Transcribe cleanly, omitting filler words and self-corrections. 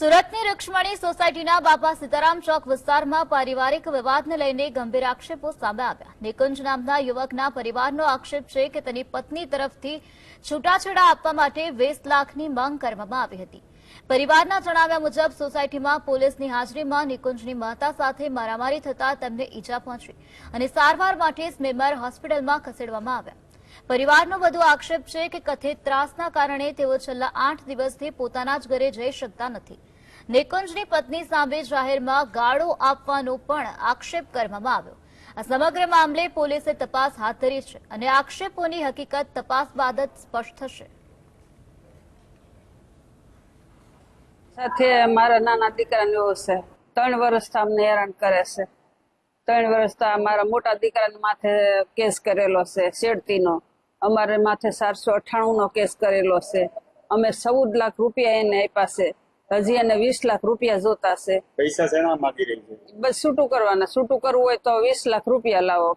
સુરતની રૂક્ષ્મણી સોસાયટીના બાપા સીતારામ ચોક વિસ્તારમાં પારિવારિક વિવાદને લઈને ગંભીર આક્ષેપો સામે આવ્યા। નિકુંજ નામના યુવકના પરિવારનો આક્ષેપ છે કે તેની પત્ની તરફથી છૂટાછેડા આપવા માટે 20 લાખની માંગ કરવામાં આવી હતી। પરિવારના જણાવ્યા મુજબ સોસાયટીમાં પોલીસની હાજરીમાં નિકુંજની માતા સાથે મારામારી થતા તેમને ઈજા પહોંચી અને સારવાર માટે સ્મીમેર હોસ્પિટલમાં ખસેડવામાં આવ્યા। પરિવારનો વધુ આક્ષેપ છે કે કથિત ત્રાસના કારણે તેઓ છેલ્લા 8 દિવસથી પોતાના જ ઘરે જઈ શકતા નથી। નિકુંજની પત્ની સામે જાહેરમાં ગાળો આપવાનો પણ આક્ષેપ કરવામાં આવ્યો। આ સમગ્ર મામલે પોલીસે તપાસ હાથ ધરી છે અને આક્ષેપોની હકીકત તપાસ બાદ જ સ્પષ્ટ થશે। સાથે મારા નાના દીકરાને એવો છે 3 વર્ષથી અમને હેરાન કરે છે। 3 વર્ષથી મારા મોટા દીકરાને માથે કેસ કરેલો છે છેડતીનો, અમારે માથે 498 નો કેસ કરેલો છે। અમે 14 લાખ રૂપિયા એને આપ્યા છે, હજી એને 20 લાખ રૂપિયા જોતા છે। પૈસા શેના માંગી રહી છે? બસ છૂટું કરવાના, છૂટું કરવું હોય તો 20 લાખ રૂપિયા લાવો।